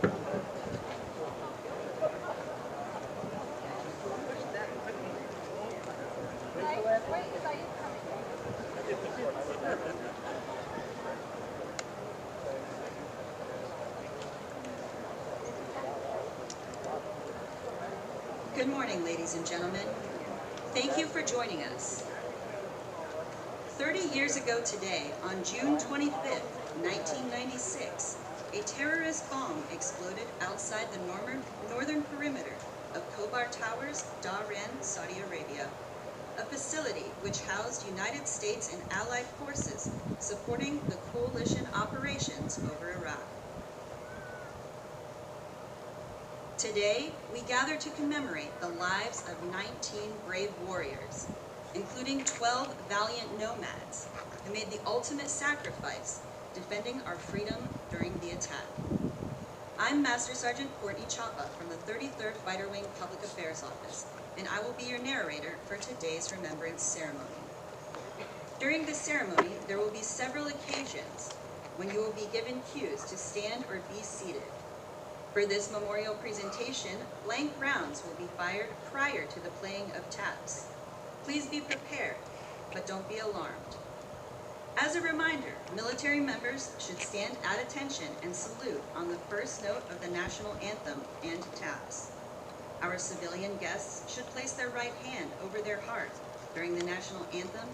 Good morning, ladies and gentlemen. Thank you for joining us. 30 years ago today, on June 25th, 1996, a terrorist bomb exploded outside the northern perimeter of Khobar Towers, Bahrain, Saudi Arabia, a facility which housed United States and Allied forces supporting the coalition operations over Iraq. Today, we gather to commemorate the lives of 19 brave warriors, including 12 valiant nomads who made the ultimate sacrifice defending our freedom during the attack. I'm Master Sergeant Courtney Chapa from the 33rd Fighter Wing Public Affairs Office, and I will be your narrator for today's remembrance ceremony. During this ceremony, there will be several occasions when you will be given cues to stand or be seated. For this memorial presentation, blank rounds will be fired prior to the playing of taps. Please be prepared, but don't be alarmed. As a reminder, military members should stand at attention and salute on the first note of the national anthem and taps. Our civilian guests should place their right hand over their heart during the national anthem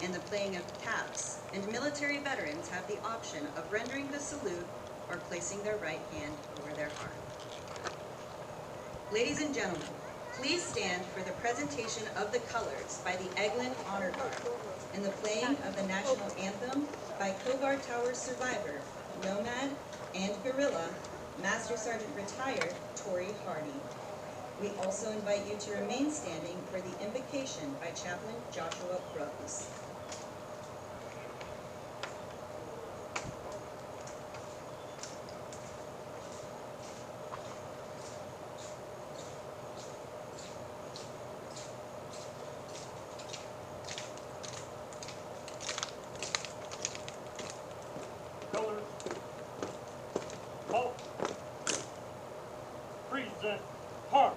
and the playing of taps, and military veterans have the option of rendering the salute or placing their right hand over their heart. Ladies and gentlemen, please stand for the presentation of the colors by the Eglin Honor Guard and the playing of the national anthem by Khobar Towers survivor, nomad, and guerrilla, Master Sergeant Retired Tori Hardy. We also invite you to remain standing for the invocation by Chaplain Joshua Brooks. Present harm.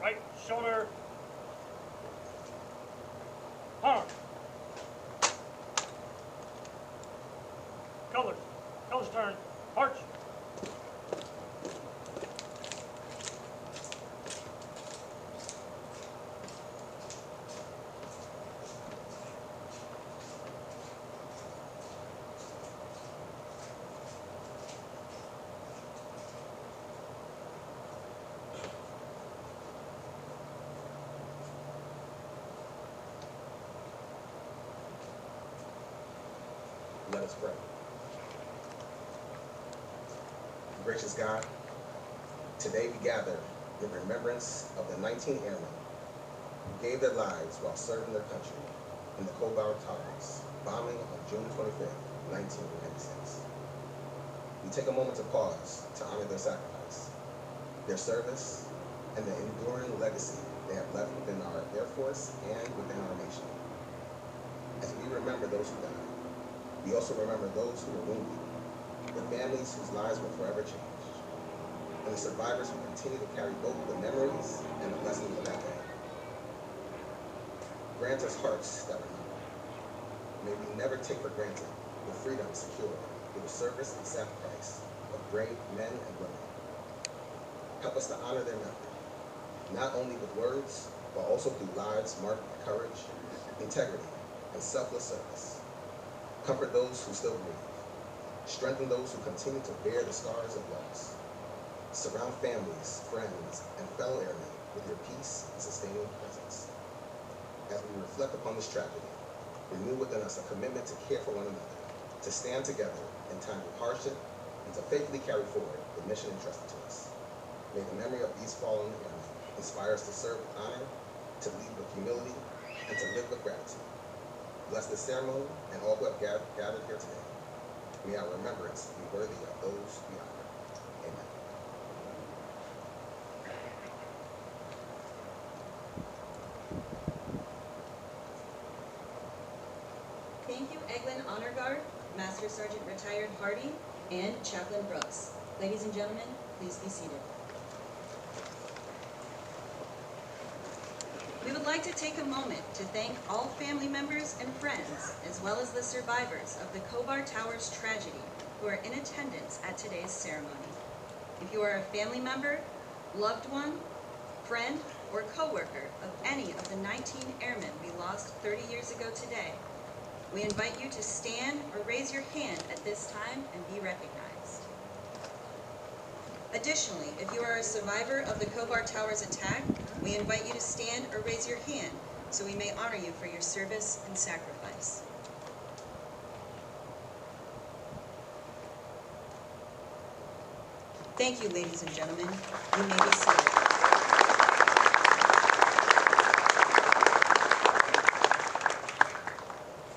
Right shoulder, arm. Colors, colors turn, arch. Let us pray. Gracious God, today we gather in remembrance of the 19 airmen who gave their lives while serving their country in the Khobar Towers, bombing on June 25th, 1996. We take a moment to pause to honor their sacrifice, their service, and the enduring legacy they have left within our Air Force and within our nation. As we remember those who died, we also remember those who were wounded, the families whose lives were forever changed, and the survivors who continue to carry both the memories and the lessons of that day. Grant us hearts that remember. May we never take for granted the freedom secured through the service and sacrifice of brave men and women. Help us to honor their memory, not only with words, but also through lives marked by courage, integrity, and selfless service. Comfort those who still grieve. Strengthen those who continue to bear the scars of loss. Surround families, friends, and fellow airmen with your peace and sustaining presence. As we reflect upon this tragedy, renew within us a commitment to care for one another, to stand together in times of hardship, and to faithfully carry forward the mission entrusted to us. May the memory of these fallen airmen inspire us to serve with honor, to lead with humility, and to live with gratitude. Bless this ceremony and all who have gathered here today. May our remembrance be worthy of those we honor. Amen. Thank you, Eglin Honor Guard, Master Sergeant Retired Hardy, and Chaplain Brooks. Ladies and gentlemen, please be seated. We would like to take a moment to thank all family members and friends, as well as the survivors of the Khobar Towers tragedy who are in attendance at today's ceremony. If you are a family member, loved one, friend, or co-worker of any of the 19 airmen we lost 30 years ago today, we invite you to stand or raise your hand at this time and be recognized. Additionally, if you are a survivor of the Khobar Towers attack, we invite you to stand or raise your hand so we may honor you for your service and sacrifice. Thank you, ladies and gentlemen. You may be seated.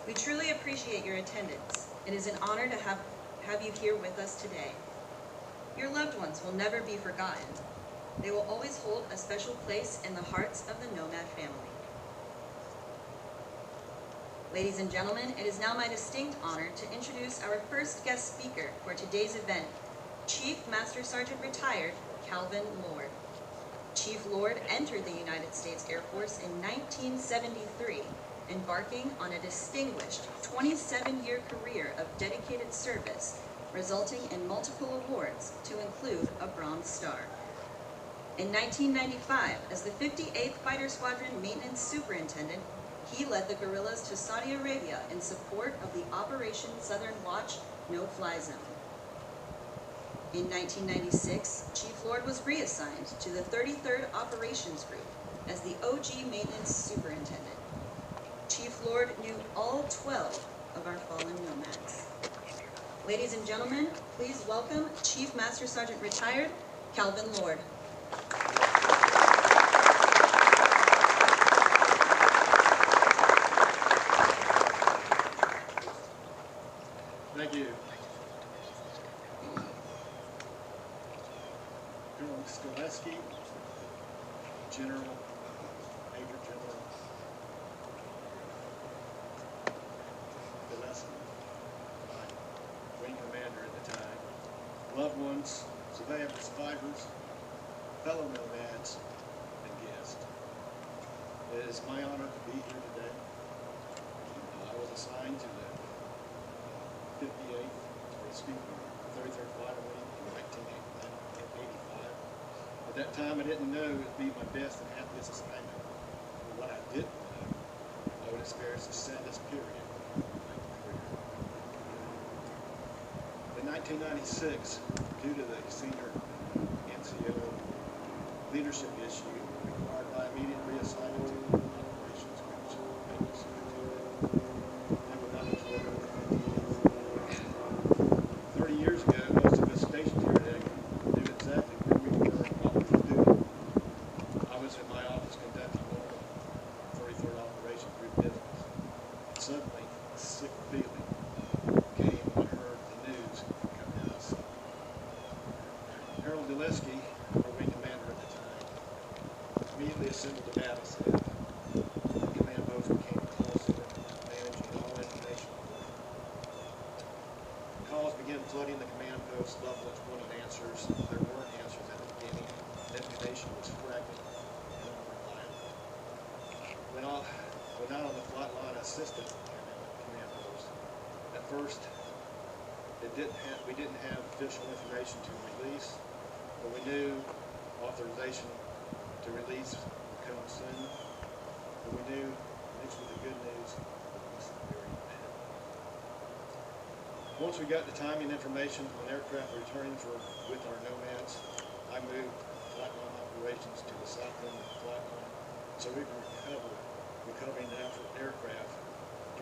We truly appreciate your attendance. It is an honor to have you here with us today. Your loved ones will never be forgotten. They will always hold a special place in the hearts of the Nomad family. Ladies and gentlemen, it is now my distinct honor to introduce our first guest speaker for today's event, Chief Master Sergeant Retired Calvin Lord. Chief Lord entered the United States Air Force in 1973, embarking on a distinguished 27-year career of dedicated service, resulting in multiple awards to include a Bronze Star. In 1995, as the 58th Fighter Squadron Maintenance Superintendent, he led the guerrillas to Saudi Arabia in support of the Operation Southern Watch No-Fly Zone. In 1996, Chief Lord was reassigned to the 33rd Operations Group as the OG Maintenance Superintendent. Chief Lord knew all 12 of our fallen nomads. Ladies and gentlemen, please welcome Chief Master Sergeant Retired Calvin Lord. Thank you. Colonel Skoleski, General, Major General Gillespie, my wing commander at the time, loved ones, survivors, fellow nomads, and guests. It is my honor to be here today. I was assigned to the 58th, or excuse me, 33rd Fighter Wing in 1985. At that time, I didn't know it would be my best and happiest assignment. But what I did know, I would experience the saddest period of my career. In 1996, due to the senior NCO leadership issue, required my immediate reassignment to the Operations Group's maintenance superintendent. I would not report to the 58th. 30 years ago, most of us stationed here today knew exactly where we were and what we were doing. I was in my office conducting normal 33rd Operations Group business. sick feeling came when I heard the news coming out. Harold Gillespie, our wing commander at the time, immediately assembled the battle staff. The command post became a call center, managing all information. Calls began flooding the command post, loved ones wanting answers. There weren't answers at the beginning. Information was fragmented and unreliable. When out on the flight line assistant command post, at first we didn't have official information to release, but we knew authorization to release would come soon. But we knew, mixed with the good news, it was very bad. Once we got the timing information when aircraft were returning with our nomads, I moved flight line operations to the south end of the flight line so we could recovering the aircraft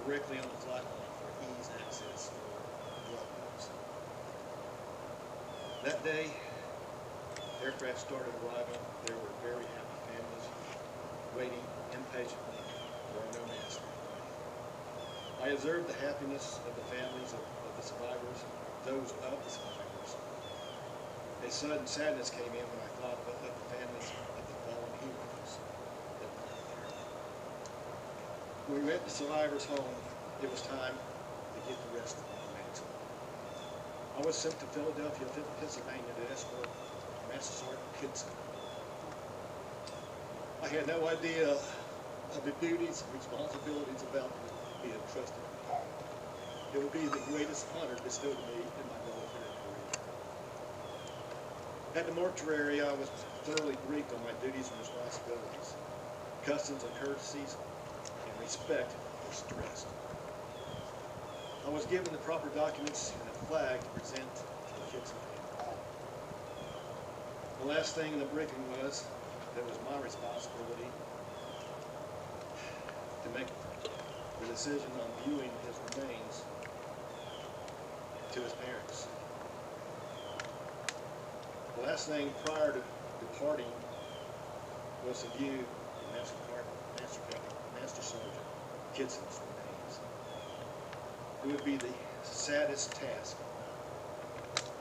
directly on the flight line for ease access for loved ones. That day, aircraft started arriving. There were very happy families waiting impatiently for our nomads to arrive. I observed the happiness of the families of the survivors, those of the survivors. A sudden sadness came in when I thought of the families of the fallen heroes that were out there. When we went to survivors' home, it was time to get the rest of the nomads home. I was sent to Philadelphia, Pennsylvania to escort Master Sergeant Kitson. I had no idea of the duties and responsibilities about being trusted. It would be the greatest honor bestowed on me in my military career. At the mortuary, I was thoroughly briefed on my duties and responsibilities. Customs and courtesies and respect were stressed. I was given the proper documents and a flag to present to the Kitson family. The last thing in the briefing was that it was my responsibility to make the decision on viewing his remains to his parents. The last thing prior to departing was to view Master Sergeant Kitson's remains. It would be the saddest task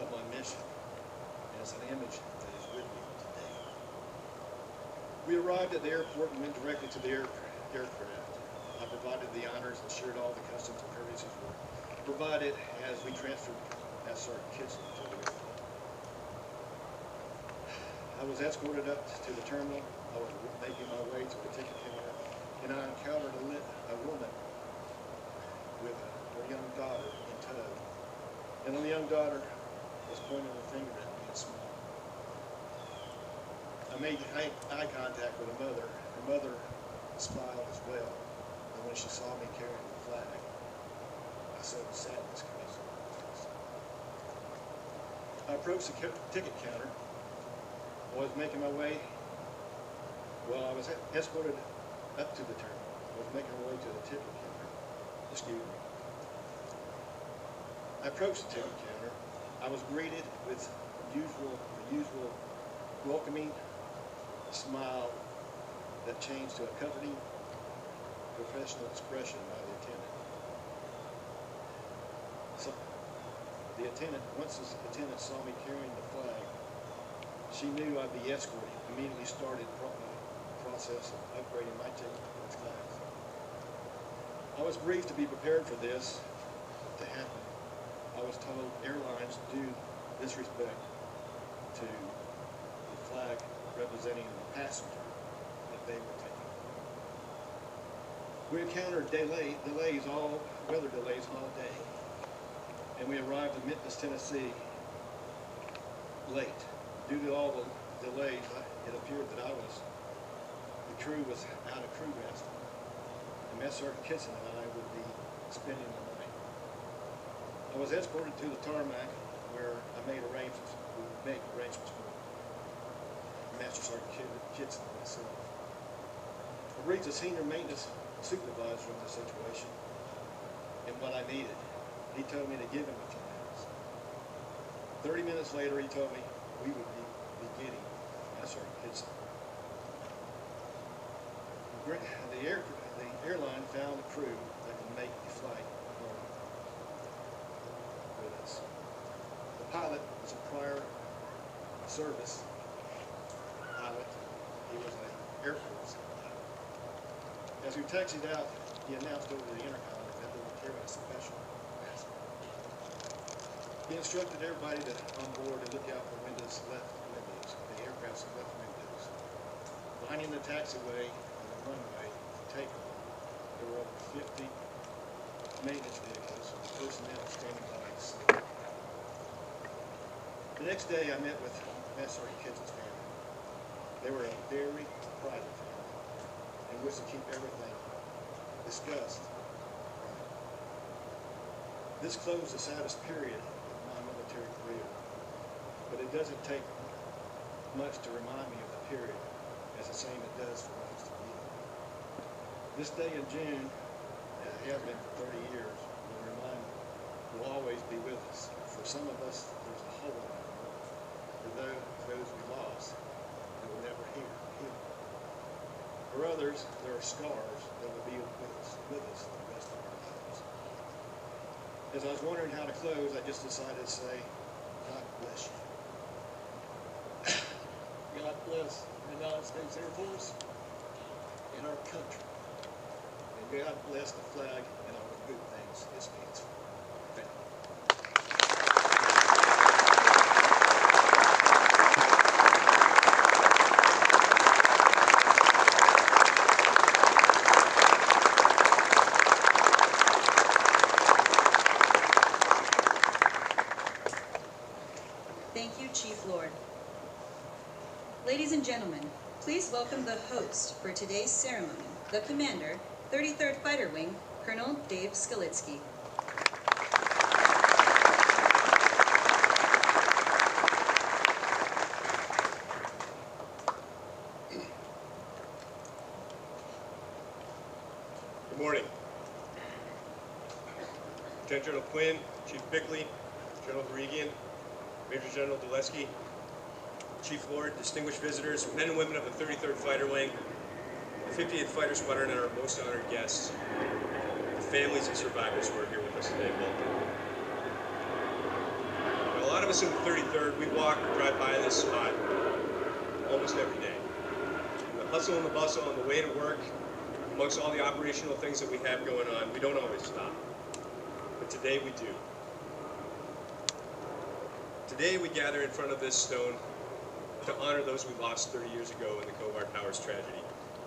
of my mission, and it's an image that is with me today. We arrived at the airport and went directly to the aircraft. I provided the honors and ensured all the customs and courtesies were provided as we transferred Master Sergeant Kitson to the airport. I was escorted up to the terminal. I was making my way to the ticket counter, and I encountered a woman with her young daughter in tow. And the young daughter was pointing her finger at me and smiling. I made eye contact with her mother. Her mother smiled as well. And when she saw me carrying the flag, I saw the sadness come into her face. I approached the ticket counter. I was making my way. Well, I was escorted up to the terminal. I was making my way to the ticket counter. Excuse me. I approached the ticket counter. I was greeted with the usual welcoming smile that changed to a comforting, professional expression by the attendant. So, once the attendant saw me carrying the flag, she knew I'd be escorted. Immediately started the process of upgrading my ticket to class. I was briefed to be prepared for this to happen. I was told airlines do disrespect to the flag representing the passenger that they were taking. We encountered weather delays all day, and we arrived in Memphis, Tennessee late. Due to all the delays, it appeared that the crew was out of crew rest, and Master Sergeant Kitson and I would be spending the night. I was escorted to the tarmac where I made arrangements for Master Sergeant Kitson and myself. I briefed the senior maintenance supervisor of the situation and what I needed. He told me to give him a few minutes. 30 minutes later, he told me we would be getting Master Sergeant Kitson. The airline found a crew that could make the flight on a prior service pilot. He was an Air Force pilot. As we taxied out, he announced over the intercom that they were carrying a special mask. He instructed everybody on board to look out for the aircraft's left windows. Lining the taxiway and the runway for takeoff, there were over 50 maintenance vehicles with personnel standing by the scene. The next day, I met with Master Sergeant Kids' family. They were a very private family and wished to keep everything discussed private. This closed the saddest period of my military career, but it doesn't take much to remind me of the period, as the same it does for most of you. This day in June, as it has been for 30 years, will always be with us. For some of us, there's a hole in our heart. For those we lost, that will never heal. For others, there are scars that will be with us the rest of our lives. As I was wondering how to close, I just decided to say, God bless you. God bless the United States Air Force and our country. And God bless the flag and all the good things it stands for. Thank you. Thank you, Chief Lord. Ladies and gentlemen, please welcome the host for today's ceremony, the Commander, 33rd Fighter Wing, Colonel Dave Skalitsky. Good morning. Lieutenant General Quinn, Chief Bickley, General Harigian, Major General Dulesky, Chief Lord, distinguished visitors, men and women of the 33rd Fighter Wing, the 58th Fighter Squadron, and our most honored guests, the families and survivors who are here with us today. Welcome. Now, a lot of us in the 33rd, we walk or drive by this spot almost every day. In the hustle and the bustle on the way to work, amongst all the operational things that we have going on, we don't always stop. But today we do. Today we gather in front of this stone to honor those we lost 30 years ago in the Khobar Towers tragedy.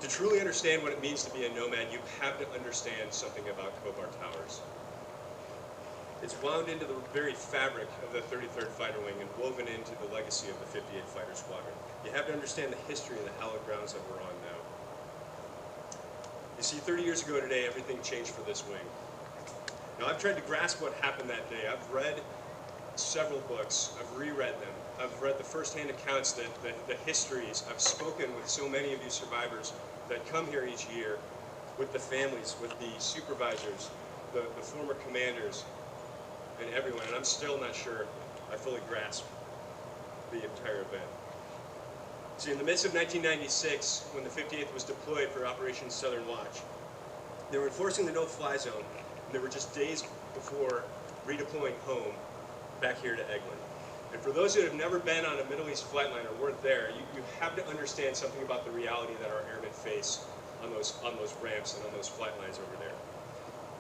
To truly understand what it means to be a nomad, you have to understand something about Khobar Towers. It's wound into the very fabric of the 33rd Fighter Wing and woven into the legacy of the 58th Fighter Squadron. You have to understand the history and the hallowed grounds that we're on now. You see, 30 years ago today, everything changed for this wing. Now, I've tried to grasp what happened that day. I've read several books. I've reread them. I've read the first-hand accounts, the histories. I've spoken with so many of you survivors that come here each year, with the families, with the supervisors, the former commanders, and everyone. And I'm still not sure I fully grasp the entire event. See, in the midst of 1996, when the 58th was deployed for Operation Southern Watch, they were enforcing the no-fly zone, and they were just days before redeploying home back here to Eglin. And for those who have never been on a Middle East flight line or weren't there, you have to understand something about the reality that our airmen face on those ramps and on those flight lines over there.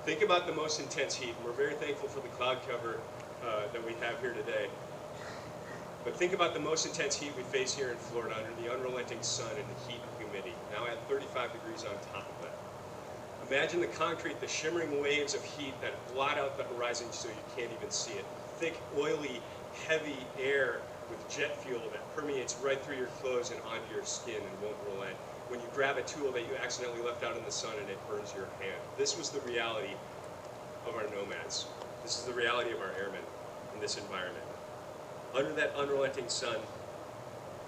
Think about the most intense heat. We're very thankful for the cloud cover that we have here today. But think about the most intense heat we face here in Florida under the unrelenting sun and the heat and humidity, now at 35 degrees on top of that. Imagine the concrete, the shimmering waves of heat that blot out the horizon so you can't even see it. Thick, oily, heavy air with jet fuel that permeates right through your clothes and onto your skin and won't relent. When you grab a tool that you accidentally left out in the sun and it burns your hand. This was the reality of our nomads. This is the reality of our airmen in this environment. Under that unrelenting sun,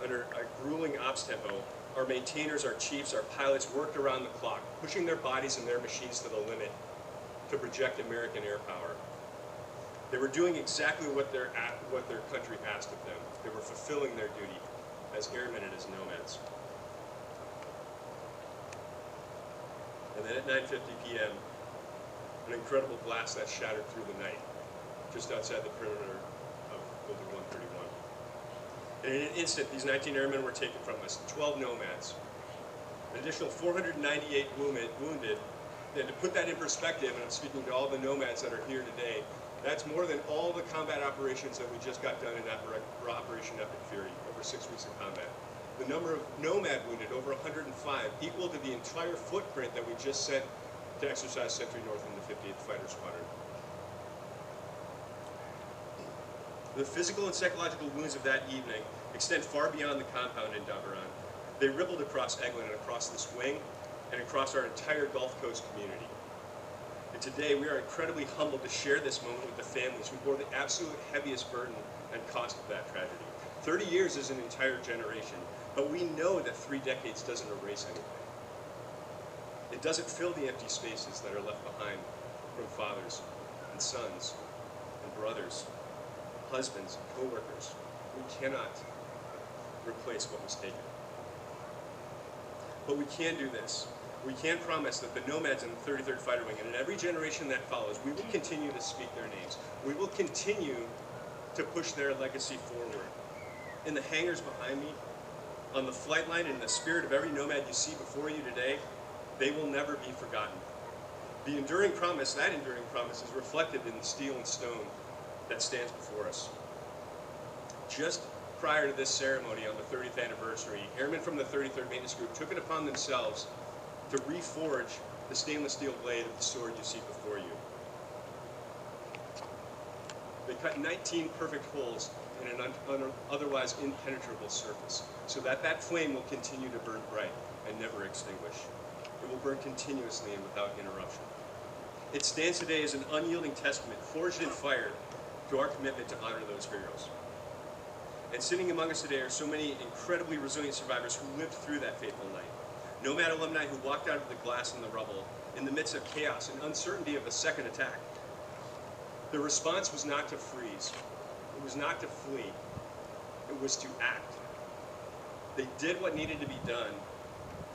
under a grueling ops tempo, our maintainers, our chiefs, our pilots worked around the clock, pushing their bodies and their machines to the limit to project American air power. They were doing exactly what their country asked of them. They were fulfilling their duty as airmen and as nomads. And then at 9:50 p.m., an incredible blast that shattered through the night, just outside the perimeter of Building 131. And in an instant, these 19 airmen were taken from us, 12 nomads, an additional 498 wounded. And to put that in perspective, and I'm speaking to all the nomads that are here today, that's more than all the combat operations that we just got done in Operation Epic Fury, over 6 weeks of combat. The number of nomad wounded, over 105, equal to the entire footprint that we just sent to exercise Sentry North in the 58th Fighter Squadron. The physical and psychological wounds of that evening extend far beyond the compound in Dabaran. They rippled across Eglin and across this wing, and across our entire Gulf Coast community. And today we are incredibly humbled to share this moment with the families who bore the absolute heaviest burden and cost of that tragedy. 30 years is an entire generation, but we know that 3 decades doesn't erase anything. It doesn't fill the empty spaces that are left behind from fathers and sons and brothers, husbands and co-workers. We cannot replace what was taken. But we can do this. We can promise that the nomads in the 33rd Fighter Wing and in every generation that follows, we will continue to speak their names. We will continue to push their legacy forward. In the hangars behind me, on the flight line, in the spirit of every nomad you see before you today, they will never be forgotten. The enduring promise, that enduring promise, is reflected in the steel and stone that stands before us. Just prior to this ceremony on the 30th anniversary, airmen from the 33rd Maintenance Group took it upon themselves to reforge the stainless steel blade of the sword you see before you. They cut 19 perfect holes in an otherwise impenetrable surface, so that that flame will continue to burn bright and never extinguish. It will burn continuously and without interruption. It stands today as an unyielding testament, forged in fire, to our commitment to honor those heroes. And sitting among us today are so many incredibly resilient survivors who lived through that fateful night. Nomad alumni who walked out of the glass and the rubble in the midst of chaos and uncertainty of a second attack. The response was not to freeze. It was not to flee. It was to act. They did what needed to be done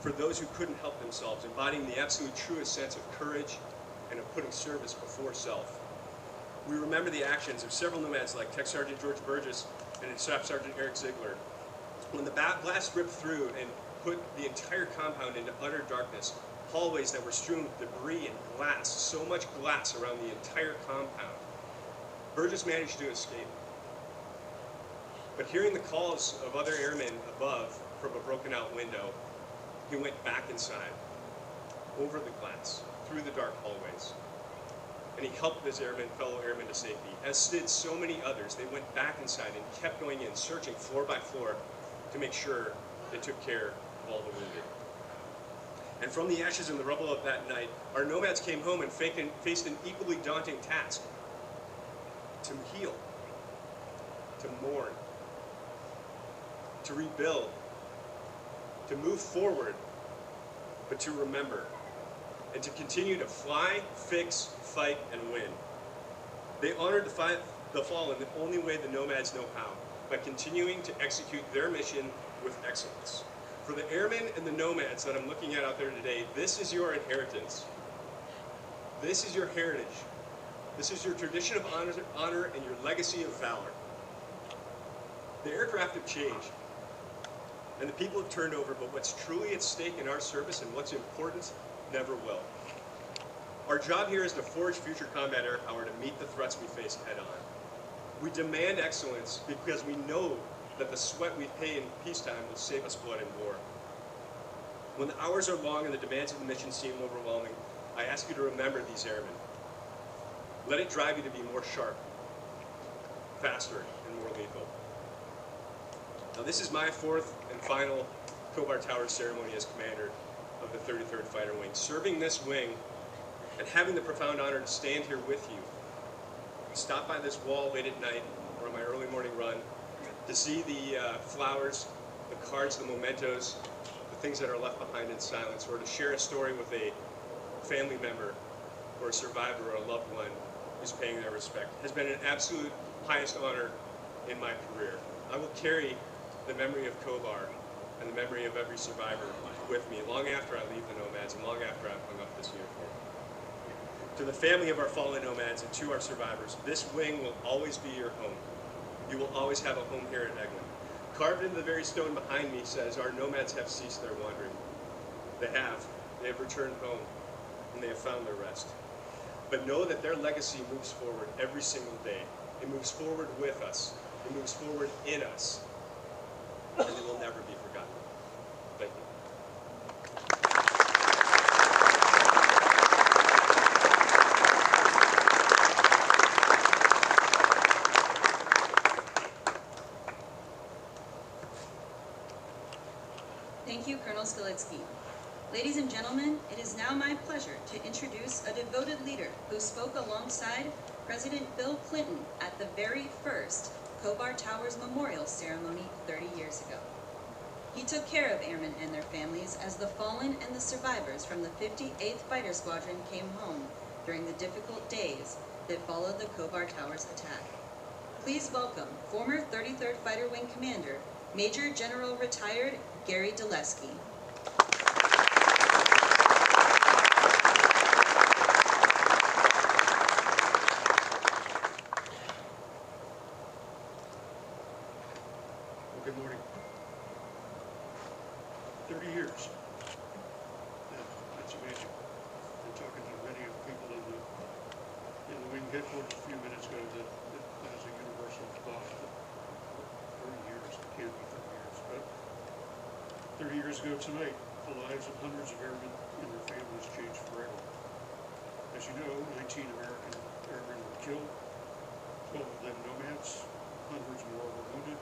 for those who couldn't help themselves, embodying the absolute truest sense of courage and of putting service before self. We remember the actions of several nomads like Tech Sergeant George Burgess and Staff Sergeant Eric Ziegler. When the blast ripped through and put the entire compound into utter darkness, hallways that were strewn with debris and glass, so much glass around the entire compound, Burgess managed to escape. But hearing the calls of other airmen above from a broken out window, he went back inside, over the glass, through the dark hallways. And he helped his fellow airmen to safety, as did so many others. They went back inside and kept going in, searching floor by floor to make sure they took care of all the wounded. And from the ashes and the rubble of that night, our nomads came home and faced an equally daunting task: to heal, to mourn, to rebuild, to move forward, but to remember, and to continue to fly, fix, fight, and win. They honored the fallen the only way the nomads know how, by continuing to execute their mission with excellence. For the airmen and the nomads that I'm looking at out there today, this is your inheritance. This is your heritage. This is your tradition of honor and your legacy of valor. The aircraft have changed, and the people have turned over, but what's truly at stake in our service and what's important never will. Our job here is to forge future combat air power to meet the threats we face head on. We demand excellence because we know that the sweat we pay in peacetime will save us blood in war. When the hours are long and the demands of the mission seem overwhelming, I ask you to remember these airmen. Let it drive you to be more sharp, faster, and more lethal. Now, this is my 4th and final Khobar Tower ceremony as commander of the 33rd Fighter Wing. Serving this wing and having the profound honor to stand here with you, stop by this wall late at night or on my early morning run, to see the flowers, the cards, the mementos, the things that are left behind in silence, or to share a story with a family member or a survivor or a loved one who's paying their respect, has been an absolute highest honor in my career. I will carry the memory of Khobar and the memory of every survivor with me long after I leave the Nomads and long after I've hung up this uniform. To the family of our fallen Nomads and to our survivors, this wing will always be your home. You will always have a home here at Eglin. Carved into the very stone behind me says, "Our nomads have ceased their wandering." They have. They have returned home, and they have found their rest. But know that their legacy moves forward every single day. It moves forward with us. It moves forward in us. And it will never be forgotten. Thank you. Thank you, Colonel Skilitsky. Ladies and gentlemen, it is now my pleasure to introduce a devoted leader who spoke alongside President Bill Clinton at the very first Khobar Towers Memorial Ceremony 30 years ago. He took care of airmen and their families as the fallen and the survivors from the 58th Fighter Squadron came home during the difficult days that followed the Khobar Towers attack. Please welcome former 33rd Fighter Wing Commander, Major General Retired Gary Dulesky. Well, good morning. 30 years. That's amazing. I'm talking to many of the people in the wing headquarters a few minutes ago that is a universal thought. 30 years, it can't be 30 years. But 30 years ago tonight, the lives of hundreds of airmen and their families changed forever. As you know, 19 American airmen were killed, 12 of them nomads, hundreds more were wounded.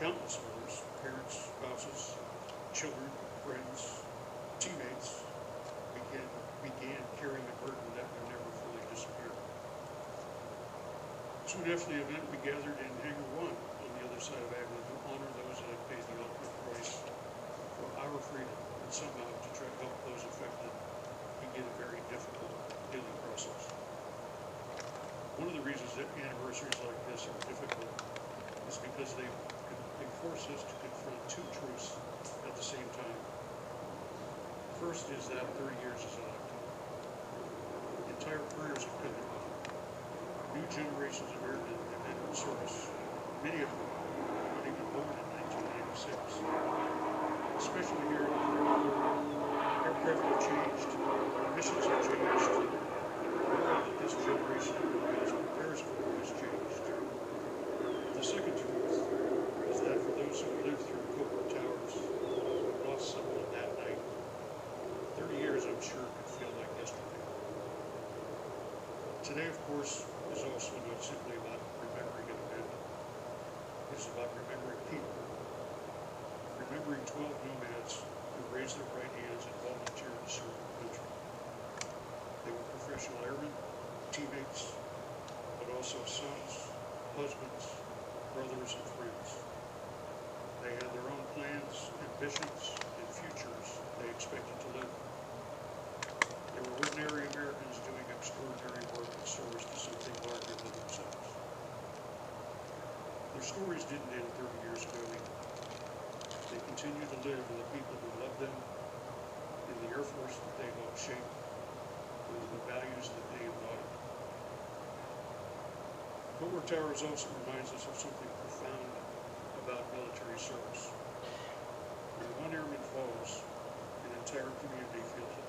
Countless others, parents, spouses, children, friends, teammates, began carrying a burden that would never fully disappear. Soon after the event, we gathered in Hangar 1 on the other side of Agnew to honor those that had paid the ultimate price for our freedom and somehow to try to help those affected begin a very difficult healing process. One of the reasons that anniversaries like this are difficult is because they force us to confront two truths at the same time. First is that 30 years is a lifetime. Entire careers have come and gone. New generations of airmen have entered service, many of them not even born in 1996. Especially here in the 33rd, aircraft have changed, missions have changed, the world that this generation of nomads prepares for has changed. The second truth is that for those who lived through Khobar Towers, who lost someone that night, 30 years, I'm sure, could feel like yesterday. Today, of course, is also not simply about remembering an event. It's about remembering people. Remembering 12 nomads who raised their right hands and volunteered to serve the country. They were professional airmen, teammates, but also sons, husbands, brothers, and friends. They had their own plans, ambitions, and futures they expected to live. They were ordinary Americans doing extraordinary work in service to something larger than themselves. Their stories didn't end 30 years ago either. They continue to live in the people who love them, in the Air Force that they helped shape, and in the values that they embodied. Khobar Towers also reminds us of something profound about military service. When one airman falls, an entire community feels it.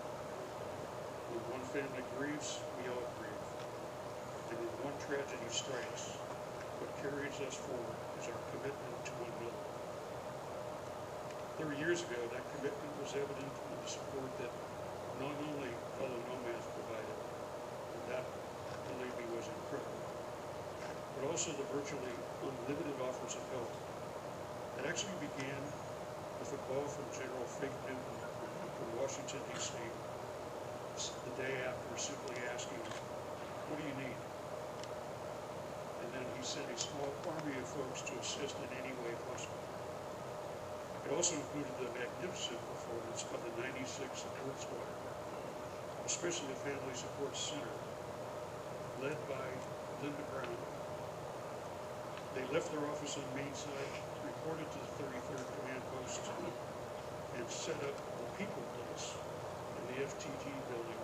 When one family grieves, we all grieve. And when one tragedy strikes, what carries us forward is our commitment to one another. 30 years ago, that commitment was evident in the support that not only fellow nomads provided, and that, believe me, was incredible, but also the virtually unlimited offers of help that actually began with a call from General Fig Newton from Washington, D.C., the day after simply asking, "What do you need?" And then he sent a small army of folks to assist in any way possible. It also included the magnificent performance of the 96th Earth Squadron, especially the Family Support Center, led by Linda Brown. They left their office on Main Side, reported to the 33rd Command Post, and set up the People Place in the FTG building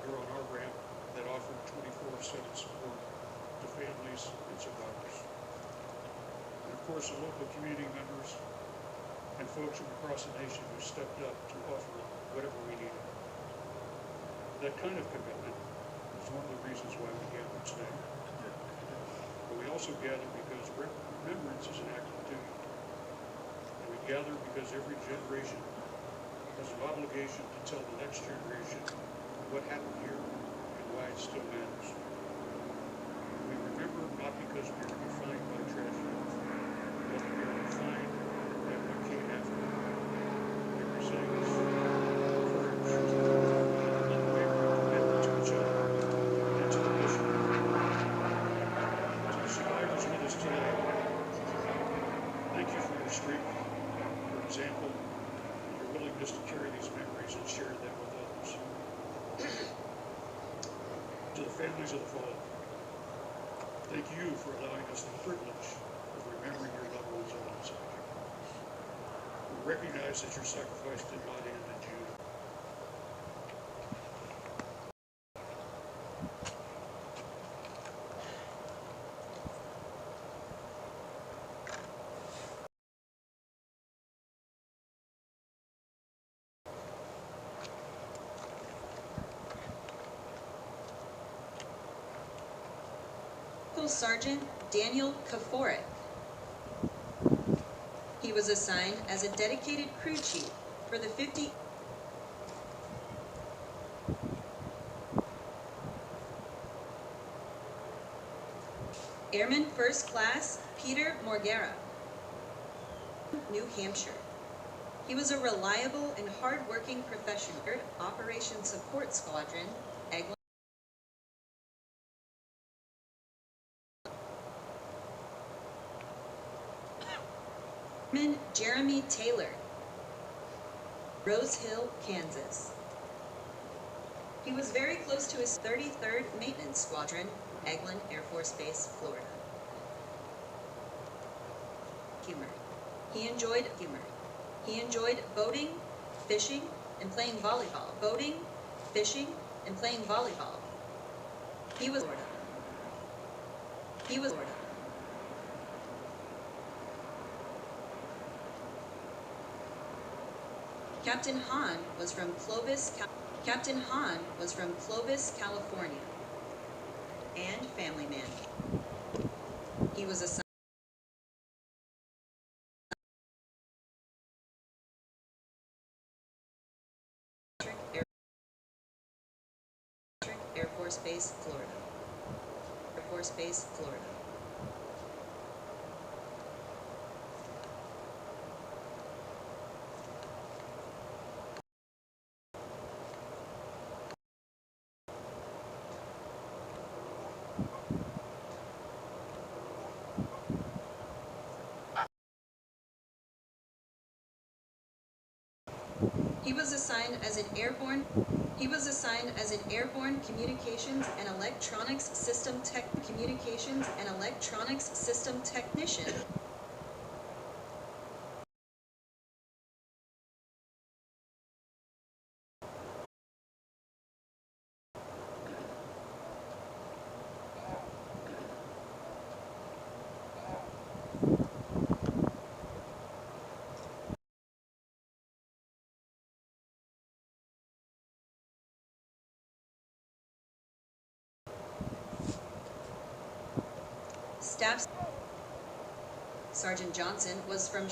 here on our ramp that offered 24/7 support to families and survivors. And of course, course, the local community members and folks from across the nation who stepped up to offer whatever we needed. That kind of commitment is one of the reasons why we gather today. But we also gather because remembrance is an act of duty. And we gather because every generation has an obligation to tell the next generation what happened here and why it still matters. We remember not because we are defined by tragedy, but we are defined by what came after. We resilience, courage, unwavering commitment to each other and to the mission. To the survivors with us today, thank you for your strength, your example, and your willingness to carry these memories and share them with others. To the families of the fallen, thank you for allowing us the privilege of remembering your loved ones alongside you. We recognize that your sacrifice did not end in June. Sergeant Daniel Khobar. He was assigned as a dedicated crew chief for the 50. Airman First Class Peter Morgera, New Hampshire. He was a reliable and hard-working professional. Operation Support Squadron, Eglin. Jeremy Taylor, Rose Hill, Kansas. He was very close to his 33rd Maintenance Squadron, Eglin Air Force Base, Florida. He enjoyed boating, fishing, and playing volleyball. Boating, fishing, and playing volleyball. He was Florida. Captain Hahn was from Clovis, California, and family man. He was assigned Air Force Base, Florida. Air Force Base, Florida. He was assigned as an airborne communications and electronics system technician. Staff Sergeant Johnson was from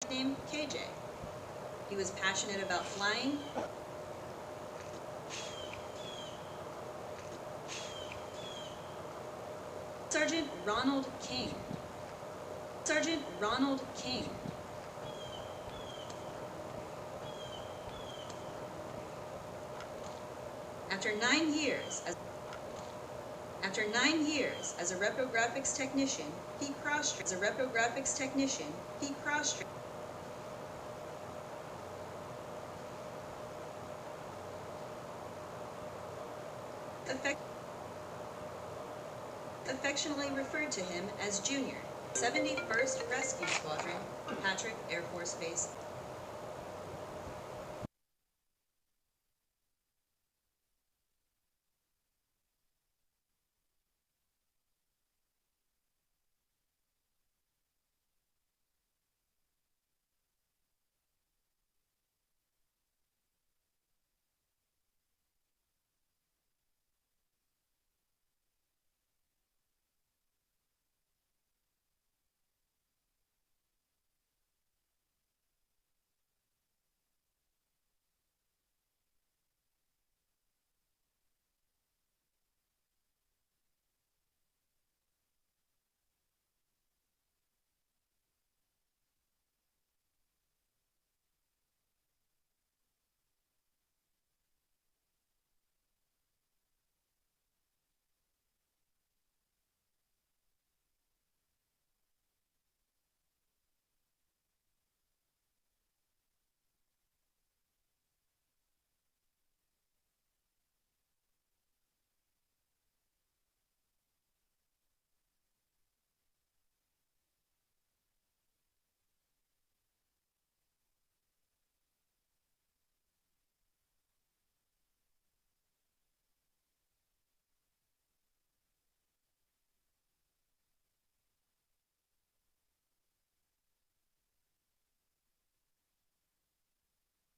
name KJ. He was passionate about flying. Sergeant Ronald King. After 9 years as a reprographics technician, he cross-trained. Affectionately referred to him as Junior. 71st Rescue Squadron, Patrick Air Force Base.